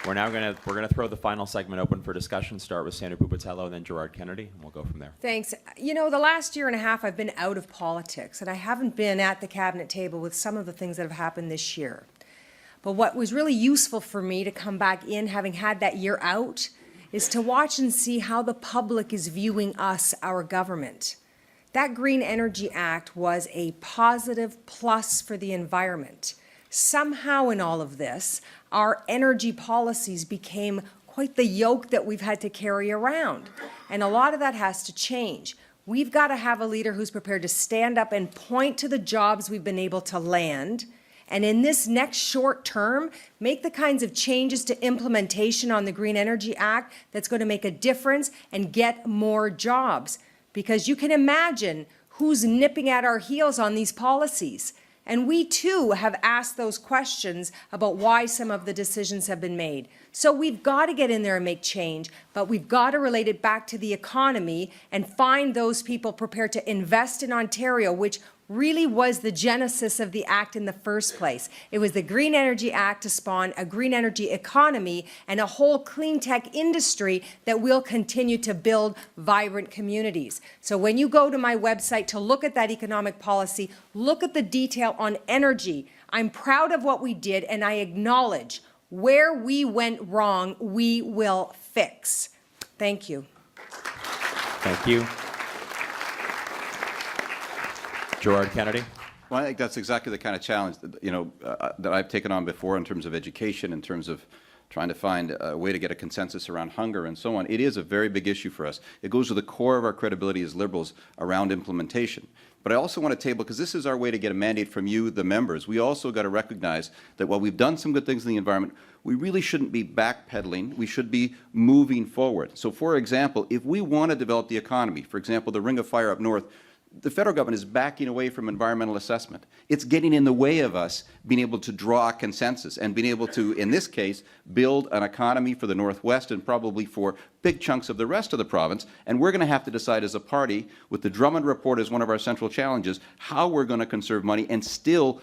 We're gonna throw the final segment open for discussion. Start with Sandra Pupatello and then Gerard Kennedy, and we'll go from there. Thanks. You know, the last year and a half I've been out of politics, and I haven't been at the cabinet table with some of the things that have happened this year. But what was really useful for me to come back in, having had that year out, is to watch and see how the public is viewing us, our government. That Green Energy Act was a positive plus for the environment. Somehow in all of this, our energy policies became quite the yoke that we've had to carry around. And a lot of that has to change. We've got to have a leader who's prepared to stand up and point to the jobs we've been able to land, and in this next short term, make the kinds of changes to implementation on the Green Energy Act that's going to make a difference and get more jobs. Because you can imagine who's nipping at our heels on these policies. And we too have asked those questions about why some of the decisions have been made. So we've got to get in there and make change, but we've got to relate it back to the economy and find those people prepared to invest in Ontario, which really was the genesis of the Act in the first place. It was the Green Energy Act to spawn a green energy economy and a whole clean tech industry that will continue to build vibrant communities. So when you go to my website to look at that economic policy, look at the detail on energy. I'm proud of what we did, and I acknowledge where we went wrong, we will fix. Thank you. Thank you. Gerard Kennedy. Well, I think that's exactly the kind of challenge that, that I've taken on before in terms of education, in terms of trying to find a way to get a consensus around hunger and so on. It is a very big issue for us. It goes to the core of our credibility as Liberals around implementation. But I also want to table, because this is our way to get a mandate from you, the members, we also got to recognize that while we've done some good things in the environment, we really shouldn't be backpedaling. We should be moving forward. So, for example, if we want to develop the economy, for example, the Ring of Fire up north, the federal government is backing away from environmental assessment. It's getting in the way of us being able to draw a consensus and being able to, in this case, build an economy for the Northwest and probably for big chunks of the rest of the province. And we're going to have to decide as a party, with the Drummond Report as one of our central challenges, how we're going to conserve money and still,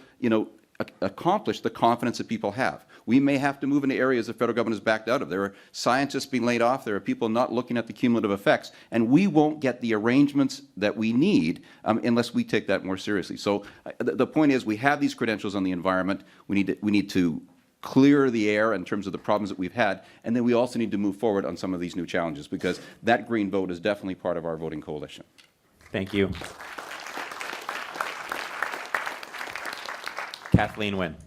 accomplish the confidence that people have. We may have to move into areas the federal government has backed out of. There are scientists being laid off. There are people not looking at the cumulative effects. And we won't get the arrangements that we need unless we take that more seriously. So the point is, we have these credentials on the environment. We need to clear the air in terms of the problems that we've had. And then we also need to move forward on some of these new challenges, because that green vote is definitely part of our voting coalition. Thank you. Kathleen Wynne.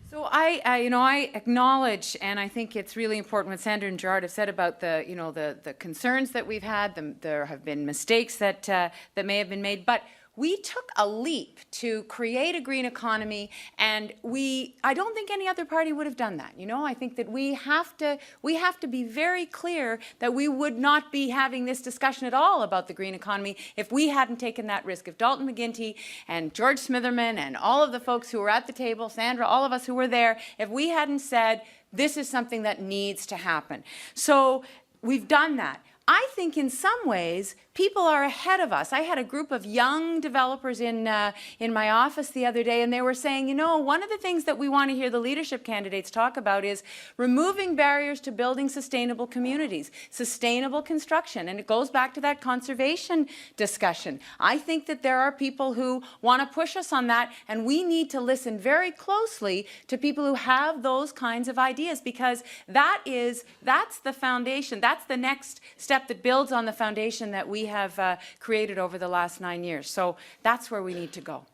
So I acknowledge, and I think it's really important what Sandra and Gerard have said about the concerns that we've had. There have been mistakes that may have been made, but we took a leap to create a green economy, and I don't think any other party would have done that. I think that we have to be very clear that we would not be having this discussion at all about the green economy if we hadn't taken that risk. If Dalton McGuinty and George Smitherman and all of the folks who were at the table, Sandra, all of us who were there, if we hadn't said, this is something that needs to happen. So we've done that. I think in some ways, people are ahead of us. I had a group of young developers in my office the other day, and they were saying, one of the things that we want to hear the leadership candidates talk about is removing barriers to building sustainable communities, sustainable construction, and it goes back to that conservation discussion. I think that there are people who want to push us on that, and we need to listen very closely to people who have those kinds of ideas, because that's the foundation, that's the next step that builds on the foundation that we have created over the last 9 years. So that's where we need to go.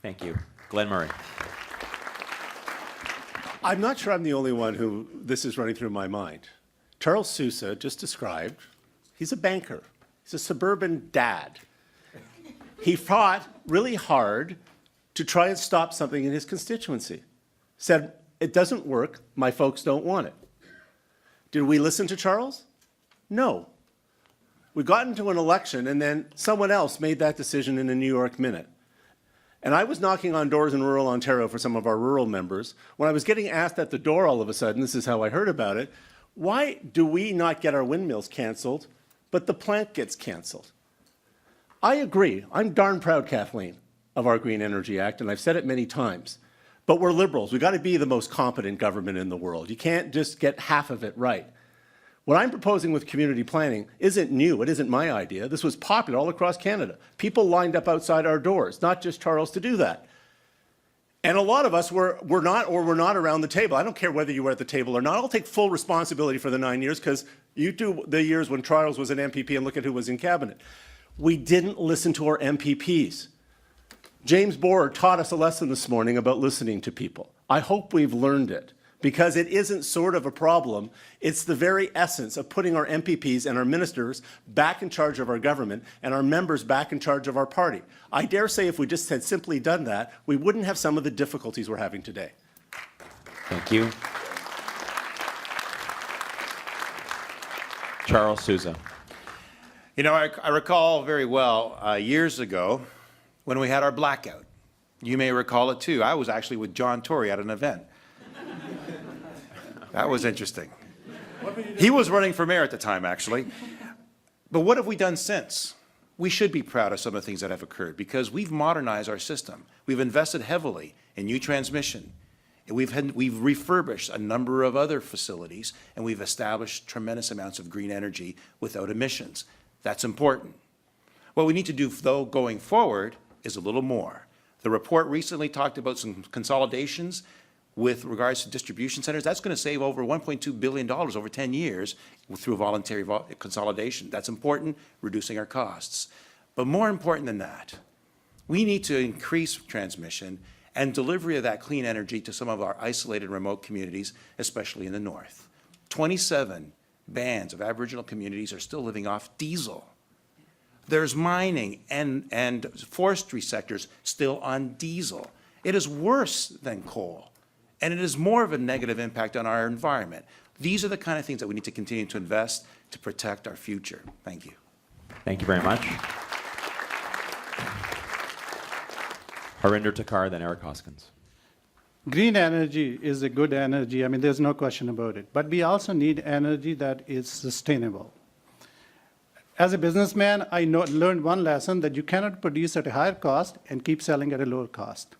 Thank you. Glenn Murray. I'm not sure I'm the only one who this is running through my mind. Charles Sousa just described, he's a banker. He's a suburban dad. He fought really hard to try and stop something in his constituency. Said, it doesn't work, my folks don't want it. Did we listen to Charles? No. We got into an election, and then someone else made that decision in a New York minute. And I was knocking on doors in rural Ontario for some of our rural members. When I was getting asked at the door all of a sudden, this is how I heard about it, why do we not get our windmills canceled, but the plant gets canceled? I agree. I'm darn proud, Kathleen, of our Green Energy Act, and I've said it many times. But we're liberals. We've got to be the most competent government in the world. You can't just get half of it right. What I'm proposing with community planning isn't new. It isn't my idea. This was popular all across Canada. People lined up outside our doors, not just Charles, to do that. And a lot of us were not around the table. I don't care whether you were at the table or not. I'll take full responsibility for the 9 years because you do the years when Charles was an MPP and look at who was in cabinet. We didn't listen to our MPPs. James Borer taught us a lesson this morning about listening to people. I hope we've learned it because it isn't sort of a problem. It's the very essence of putting our MPPs and our ministers back in charge of our government and our members back in charge of our party. I dare say if we just had simply done that, we wouldn't have some of the difficulties we're having today. Thank you. Charles Sousa. You know, I recall very well years ago when we had our blackout. You may recall it too. I was actually with John Tory at an event. That was interesting. He was running for mayor at the time, actually. But what have we done since? We should be proud of some of the things that have occurred because we've modernized our system. We've invested heavily in new transmission. We've refurbished a number of other facilities, and we've established tremendous amounts of green energy without emissions. That's important. What we need to do, though, going forward is a little more. The report recently talked about some consolidations with regards to distribution centers. That's going to save over $1.2 billion over 10 years through voluntary consolidation. That's important, reducing our costs. But more important than that, we need to increase transmission and delivery of that clean energy to some of our isolated remote communities, especially in the north. 27 bands of Aboriginal communities are still living off diesel. There's mining and forestry sectors still on diesel. It is worse than coal. And it is more of a negative impact on our environment. These are the kind of things that we need to continue to invest to protect our future. Thank you. Thank you very much. Harinder Takar, then Eric Hoskins. Green energy is a good energy. I mean, there's no question about it. But we also need energy that is sustainable. As a businessman, I learned one lesson that you cannot produce at a higher cost and keep selling at a lower cost.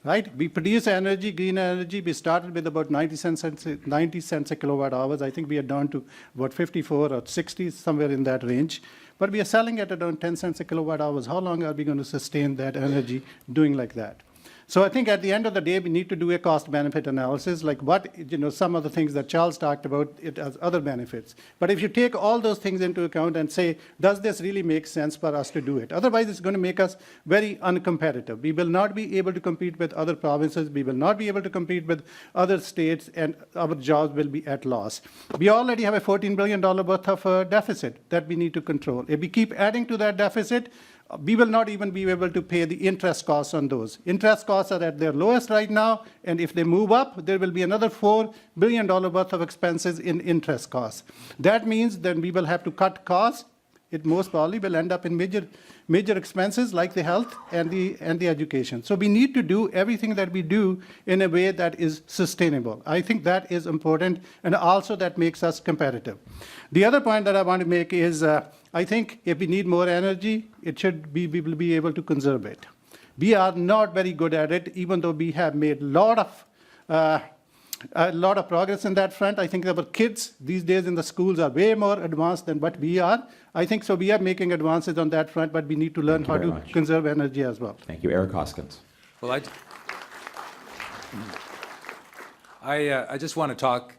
Right? We produce energy, green energy. We started with about 90 cents a kilowatt hours. I think we are down to about 54 or 60, somewhere in that range. But we are selling at around 10 cents a kilowatt hours. How long are we going to sustain that energy doing like that? So I think at the end of the day, we need to do a cost-benefit analysis, like what, some of the things that Charles talked about, it has other benefits. But if you take all those things into account and say, does this really make sense for us to do it? Otherwise, it's going to make us very uncompetitive. We will not be able to compete with other provinces. We will not be able to compete with other states, and our jobs will be at loss. We already have a $14 billion worth of deficit that we need to control. If we keep adding to that deficit, we will not even be able to pay the interest costs on those. Interest costs are at their lowest right now, and if they move up, there will be another $4 billion worth of expenses in interest costs. That means then we will have to cut costs. It most probably will end up in major expenses like the health and the education. So we need to do everything that we do in a way that is sustainable. I think that is important, and also that makes us competitive. The other point that I want to make is I think if we need more energy, we will be able to conserve it. We are not very good at it, even though we have made a lot of progress in that front. I think our kids these days in the schools are way more advanced than what we are. I think so we are making advances on that front, but we need to learn how to conserve energy as well. Thank you. Eric Hoskins. Well, I just want to talk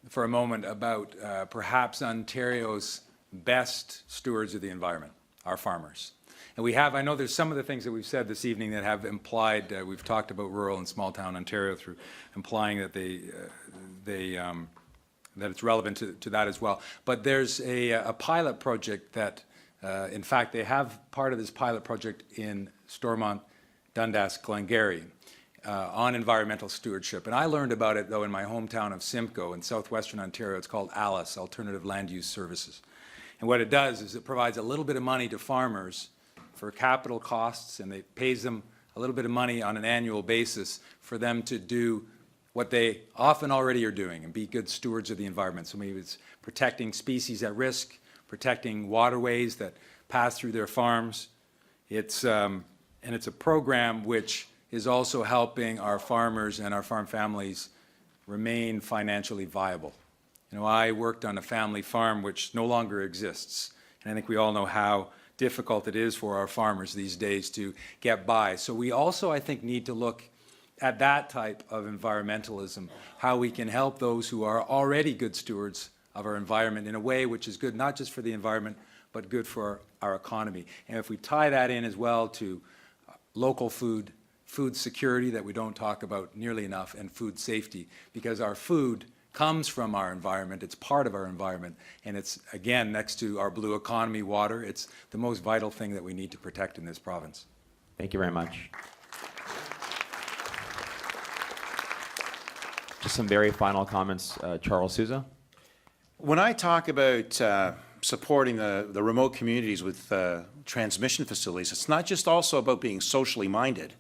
for a moment about perhaps Ontario's best stewards of the environment, our farmers. And we have, I know there's some of the things that we've said this evening that have implied, we've talked about rural and small town Ontario through implying that that it's relevant to that as well. But there's a pilot project that, in fact, they have part of this pilot project in Stormont, Dundas, Glengarry, on environmental stewardship. And I learned about it, though, in my hometown of Simcoe in southwestern Ontario. It's called ALICE, Alternative Land Use Services. And what it does is it provides a little bit of money to farmers for capital costs, and it pays them a little bit of money on an annual basis for them to do what they often already are doing and be good stewards of the environment. So maybe it's protecting species at risk, protecting waterways that pass through their farms. And it's a program which is also helping our farmers and our farm families remain financially viable. You know, I worked on a family farm which no longer exists, and I think we all know how difficult it is for our farmers these days to get by. So we also, I think, need to look at that type of environmentalism, how we can help those who are already good stewards of our environment in a way which is good not just for the environment, but good for our economy. And if we tie that in as well to local food, food security that we don't talk about nearly enough, and food safety, because our food comes from our environment, it's part of our environment, and it's, again, next to our blue economy, water, it's the most vital thing that we need to protect in this province. Thank you very much. Just some very final comments. Charles Sousa? When I talk about supporting the remote communities with transmission facilities, it's not just also about being socially minded.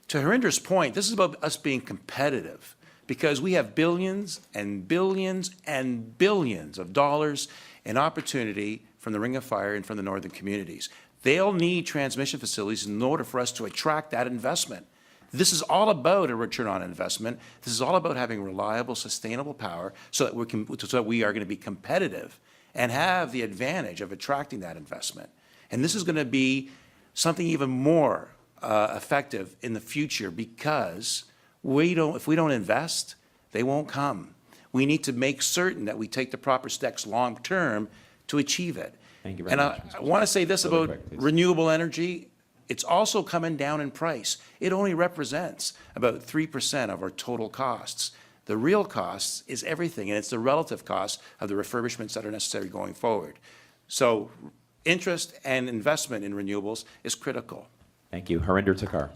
To Harinder's point, this is about us being competitive, because we have billions and billions and billions of dollars in opportunity from the Ring of Fire and from the northern communities. They'll need transmission facilities in order for us to attract that investment. This is all about a return on investment. This is all about having reliable, sustainable power so that we are going to be competitive and have the advantage of attracting that investment. And this is going to be something even more effective in the future, because if we don't invest, they won't come. We need to make certain that we take the proper steps long term to achieve it. Thank you very much. And I want to say this Really about quick, please. renewable energy. It's also coming down in price. It only represents about 3% of our total costs. The real cost is everything, and it's the relative cost of the refurbishments that are necessary going forward. So interest and investment in renewables is critical. Thank you. Harinder Thakkar.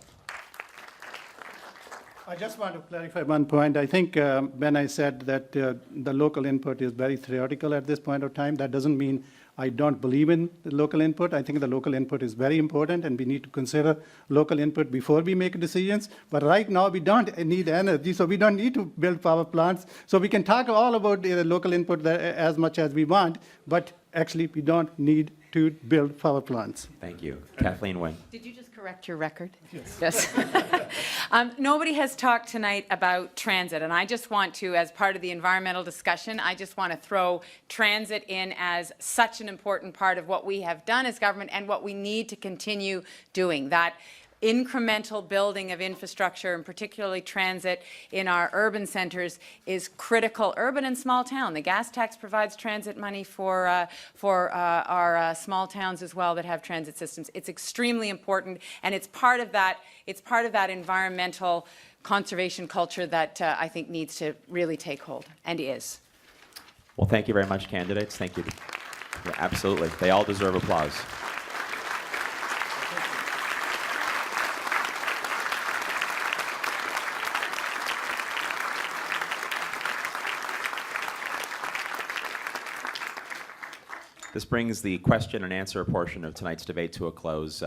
I just want to clarify one point. I think when I said that the local input is very theoretical at this point of time, that doesn't mean I don't believe in the local input. I think the local input is very important, and we need to consider local input before we make decisions. But right now, we don't need energy, so we don't need to build power plants. So we can talk all about the local input as much as we want, but actually, we don't need to build power plants. Thank you. Kathleen Wing. Did you just correct your record? Yes. Nobody has talked tonight about transit, and I just want to, as part of the environmental discussion, I just want to throw transit in as such an important part of what we have done as government and what we need to continue doing. That incremental building of infrastructure, and particularly transit in our urban centres, is critical, urban and small town. The gas tax provides transit money for our small towns as well that have transit systems. It's extremely important, and it's part of that. It's part of that environmental conservation culture that I think needs to really take hold, and is. Well, thank you very much, candidates. Thank you. Yeah, absolutely. They all deserve applause. This brings the question and answer portion of tonight's debate to a close.